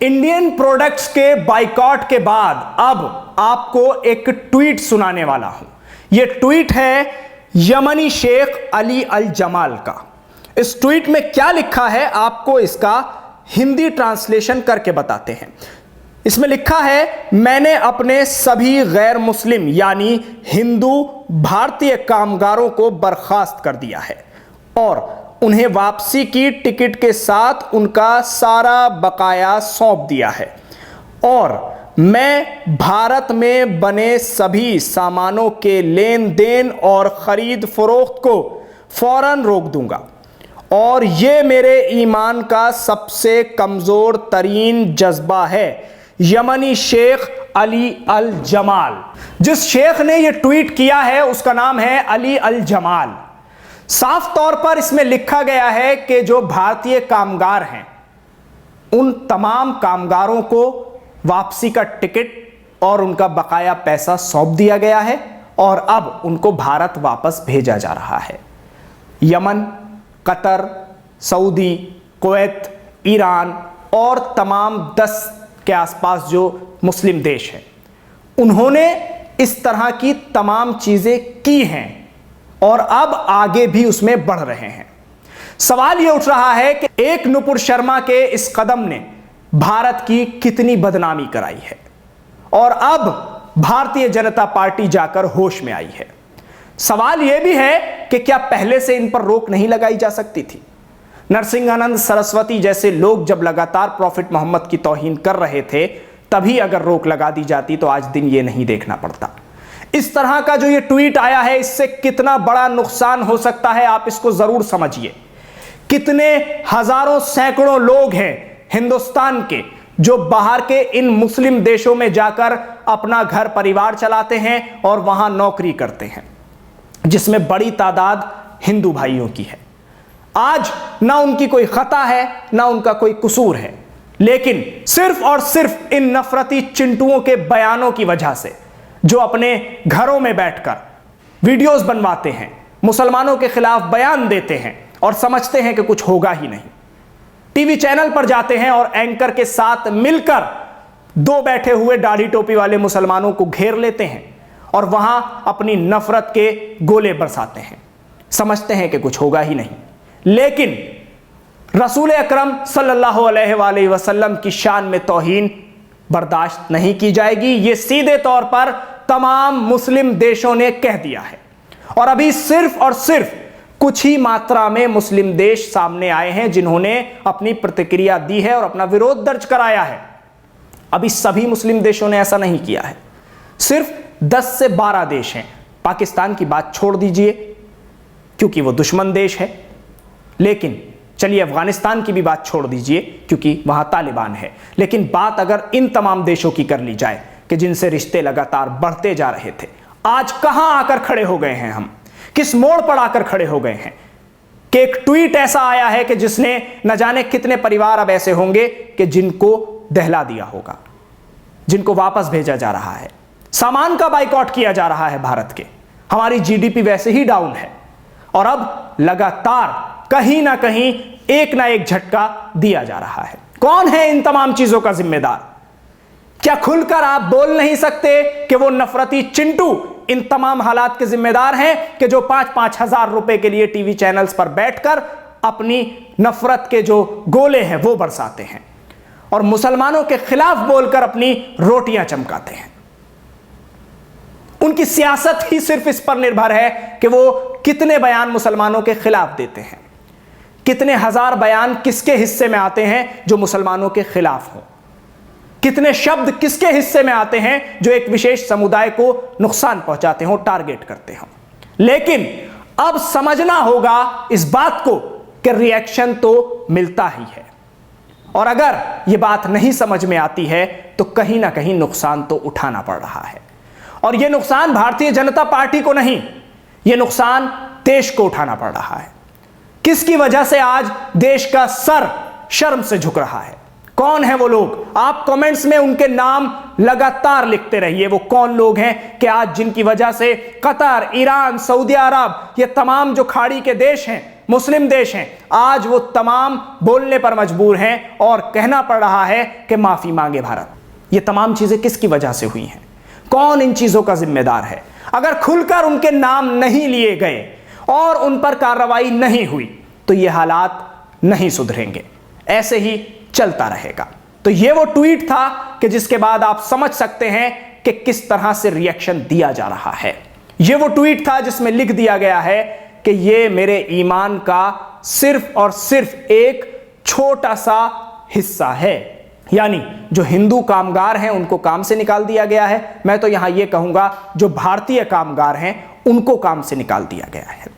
Indian products के boycott के बाद अब आपको एक ट्वीट सुनाने वाला हूं। यह ट्वीट है यमनी शेख अली अल जमाल का। इस ट्वीट में क्या लिखा है आपको इसका हिंदी ट्रांसलेशन करके बताते हैं। इसमें लिखा है, मैंने अपने सभी गैर मुस्लिम यानी हिंदू भारतीय कामगारों को बर्खास्त कर दिया है और उन्हें वापसी की टिकट के साथ उनका सारा बकाया सौंप दिया है और मैं भारत में बने सभी सामानों के लेन देन और खरीद फरोख्त को फौरन रोक दूंगा और यह मेरे ईमान का सबसे कमजोर तरीन जज्बा है। यमनी शेख अली अल जमाल। जिस शेख ने यह ट्वीट किया है उसका नाम है अली अल जमाल। साफ तौर पर इसमें लिखा गया है कि जो भारतीय कामगार हैं उन तमाम कामगारों को वापसी का टिकट और उनका बकाया पैसा सौंप दिया गया है और अब उनको भारत वापस भेजा जा रहा है। Yemen, Qatar, Saudi, Kuwait, Iran और तमाम 10 के आसपास जो मुस्लिम देश हैं उन्होंने इस तरह की तमाम चीजें की हैं और अब आगे भी उसमें बढ़ रहे हैं। सवाल यह उठ रहा है कि एक नुपुर शर्मा के इस कदम ने भारत की कितनी बदनामी कराई है और अब भारतीय जनता पार्टी जाकर होश में आई है। सवाल यह भी है कि क्या पहले से इन पर रोक नहीं लगाई जा सकती थी? नरसिंहानंद सरस्वती जैसे लोग जब लगातार प्रॉफिट मोहम्मद की तौहीन कर रहे थे तभी अगर रोक लगा दी जाती तो आज दिन ये नहीं देखना पड़ता। इस तरह का जो ये ट्वीट आया है इससे कितना बड़ा नुकसान हो सकता है आप इसको जरूर समझिए। कितने हजारों सैकड़ों लोग हैं हिंदुस्तान के जो बाहर के इन मुस्लिम देशों में जाकर अपना घर परिवार चलाते हैं और वहां नौकरी करते हैं, जिसमें बड़ी तादाद हिंदू भाइयों की है। आज ना उनकी कोई खता है ना उनका कोई कसूर है, लेकिन सिर्फ और सिर्फ इन नफरती चिंटुओं के बयानों की वजह से जो अपने घरों में बैठकर वीडियोस बनवाते हैं, मुसलमानों के खिलाफ बयान देते हैं और समझते हैं कि कुछ होगा ही नहीं, टीवी चैनल पर जाते हैं और एंकर के साथ मिलकर 2 बैठे हुए दाढ़ी टोपी वाले मुसलमानों को घेर लेते हैं और वहां अपनी नफरत के गोले बरसाते हैं, समझते हैं कि कुछ होगा ही नहीं। लेकिन रसूल अकरम सल्लल्लाहु अलैहि वसल्लम की शान में तौहीन बर्दाश्त नहीं की जाएगी, यह सीधे तौर पर तमाम मुस्लिम देशों ने कह दिया है और अभी सिर्फ और सिर्फ कुछ ही मात्रा में मुस्लिम देश सामने आए हैं जिन्होंने अपनी प्रतिक्रिया दी है और अपना विरोध दर्ज कराया है। अभी सभी मुस्लिम देशों ने ऐसा नहीं किया है, सिर्फ 10 से 12 देश हैं। पाकिस्तान की बात छोड़ दीजिए क्योंकि वो दुश्मन देश है, लेकिन चलिए अफगानिस्तान की भी बात छोड़ दीजिए क्योंकि वहां तालिबान है। लेकिन बात अगर इन तमाम देशों की कर ली जाए कि जिनसे रिश्ते लगातार बढ़ते जा रहे थे, आज कहां आकर खड़े हो गए हैं, हम किस मोड़ पर आकर खड़े हो गए हैं कि एक ट्वीट ऐसा आया है कि जिसने न जाने कितने परिवार अब ऐसे होंगे कि जिनको दहला दिया होगा, जिनको वापस भेजा जा रहा है, सामान का बाइकॉट किया जा रहा है भारत के। हमारी जीडीपी वैसे ही डाउन है और अब लगातार कहीं ना कहीं एक ना एक झटका दिया जा रहा है। कौन है इन तमाम चीजों का जिम्मेदार? क्या खुलकर आप बोल नहीं सकते कि वो नफरती चिंटू इन तमाम हालात के जिम्मेदार हैं कि जो 5-5 हजार रुपए के लिए टीवी चैनल्स पर बैठकर अपनी नफरत के जो गोले हैं वो बरसाते हैं और मुसलमानों के खिलाफ बोलकर अपनी रोटियां चमकाते हैं? उनकी सियासत ही सिर्फ इस पर निर्भर है कि वो कितने बयान मुसलमानों के खिलाफ देते हैं, कितने हजार बयान किसके हिस्से में आते हैं जो मुसलमानों के खिलाफ हो, कितने शब्द किसके हिस्से में आते हैं जो एक विशेष समुदाय को नुकसान पहुंचाते हो, टारगेट करते हो। लेकिन अब समझना होगा इस बात को कि रिएक्शन तो मिलता ही है और अगर यह बात नहीं समझ में आती है तो कहीं ना कहीं नुकसान तो उठाना पड़ रहा है और यह नुकसान भारतीय जनता पार्टी को नहीं, यह नुकसान देश को उठाना पड़ रहा है। किसकी वजह से आज देश का सर शर्म से झुक रहा है? कौन है वो लोग? आप कमेंट्स में उनके नाम लगातार लिखते रहिए। वो कौन लोग हैं कि आज जिनकी वजह से कतर, ईरान, सऊदी अरब, ये तमाम जो खाड़ी के देश हैं मुस्लिम देश हैं, आज वो तमाम बोलने पर मजबूर हैं और कहना पड़ रहा है कि माफी मांगे भारत। ये तमाम चीजें किसकी वजह से हुई हैं? कौन इन चीजों का जिम्मेदार है? अगर खुलकर उनके नाम नहीं लिए गए और उन पर कार्रवाई नहीं हुई तो ये हालात नहीं सुधरेंगे, ऐसे ही चलता रहेगा। तो ये वो ट्वीट था कि जिसके बाद आप समझ सकते हैं कि किस तरह से रिएक्शन दिया जा रहा है। ये वो ट्वीट था जिसमें लिख दिया गया है कि ये मेरे ईमान का सिर्फ और सिर्फ एक छोटा सा हिस्सा है, यानी जो हिंदू कामगार हैं उनको काम से निकाल दिया गया है। मैं तो यहां यह कहूंगा जो भारतीय कामगार हैं उनको काम से निकाल दिया गया है।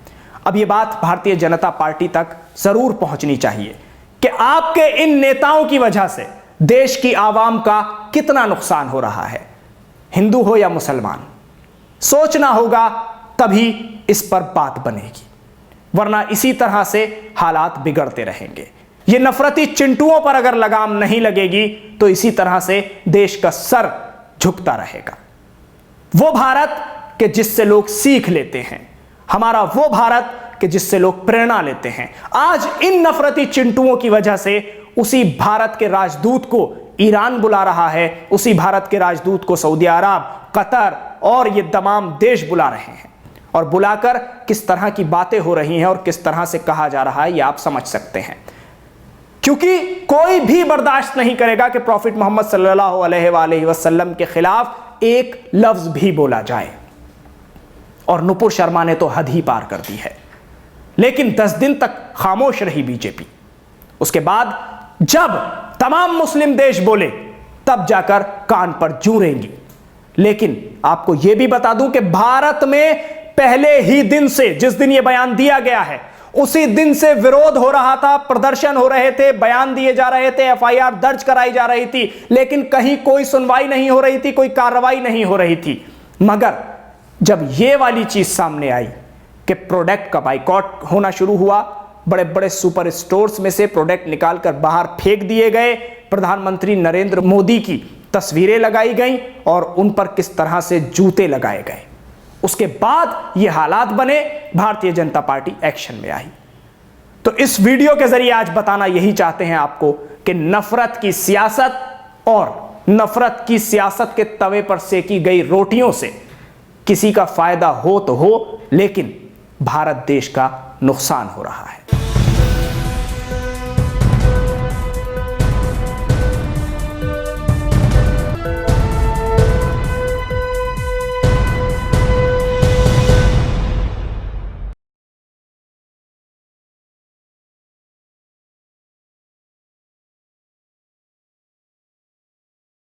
अब यह बात भारतीय जनता पार्टी तक जरूर पहुंचनी चाहिए कि आपके इन नेताओं की वजह से देश की आवाम का कितना नुकसान हो रहा है, हिंदू हो या मुसलमान। सोचना होगा तभी इस पर बात बनेगी, वरना इसी तरह से हालात बिगड़ते रहेंगे। ये नफरती चिंटुओं पर अगर लगाम नहीं लगेगी तो इसी तरह से देश का सर झुकता रहेगा। वो भारत के जिससे लोग सीख लेते हैं, हमारा वो भारत के जिससे लोग प्रेरणा लेते हैं, आज इन नफरती चिंटुओं की वजह से उसी भारत के राजदूत को ईरान बुला रहा है, उसी भारत के राजदूत को सऊदी अरब, कतर और ये तमाम देश बुला रहे हैं। और बुलाकर किस तरह की बातें हो रही हैं और किस तरह से कहा जा रहा है ये आप समझ सकते हैं। क्योंकि कोई भी बर्दाश्त नहीं करेगा कि प्रॉफिट मोहम्मद सल्लल्लाहु अलैहि वसल्लम के खिलाफ एक लफ्ज भी बोला जाए। और नुपुर शर्मा ने तो हद ही पार कर दी है। लेकिन 10 दिन तक खामोश रही बीजेपी। उसके बाद जब तमाम मुस्लिम देश बोले तब जाकर कान पर जूं रेंगी। लेकिन आपको यह भी बता दूं कि भारत में पहले ही दिन से, जिस दिन यह बयान दिया गया है उसी दिन से विरोध हो रहा था, प्रदर्शन हो रहे थे, बयान दिए जा रहे थे, एफआईआर दर्ज कराई जा रही थी, लेकिन कहीं कोई सुनवाई नहीं हो रही थी, कोई कार्रवाई नहीं हो रही थी। मगर जब यह वाली चीज सामने आई कि प्रोडक्ट का बाइकॉट होना शुरू हुआ, बड़े बड़े सुपर स्टोर्स में से प्रोडक्ट निकालकर बाहर फेंक दिए गए, प्रधानमंत्री नरेंद्र मोदी की तस्वीरें लगाई गईं और उन पर किस तरह से जूते लगाए गए, उसके बाद ये हालात बने, भारतीय जनता पार्टी एक्शन में आई। तो इस वीडियो के जरिए आज बताना यही चाहते हैं आपको कि नफरत की सियासत और नफरत की सियासत के तवे पर सेकी गई रोटियों से किसी का फायदा हो तो हो, लेकिन भारत देश का नुकसान हो रहा है।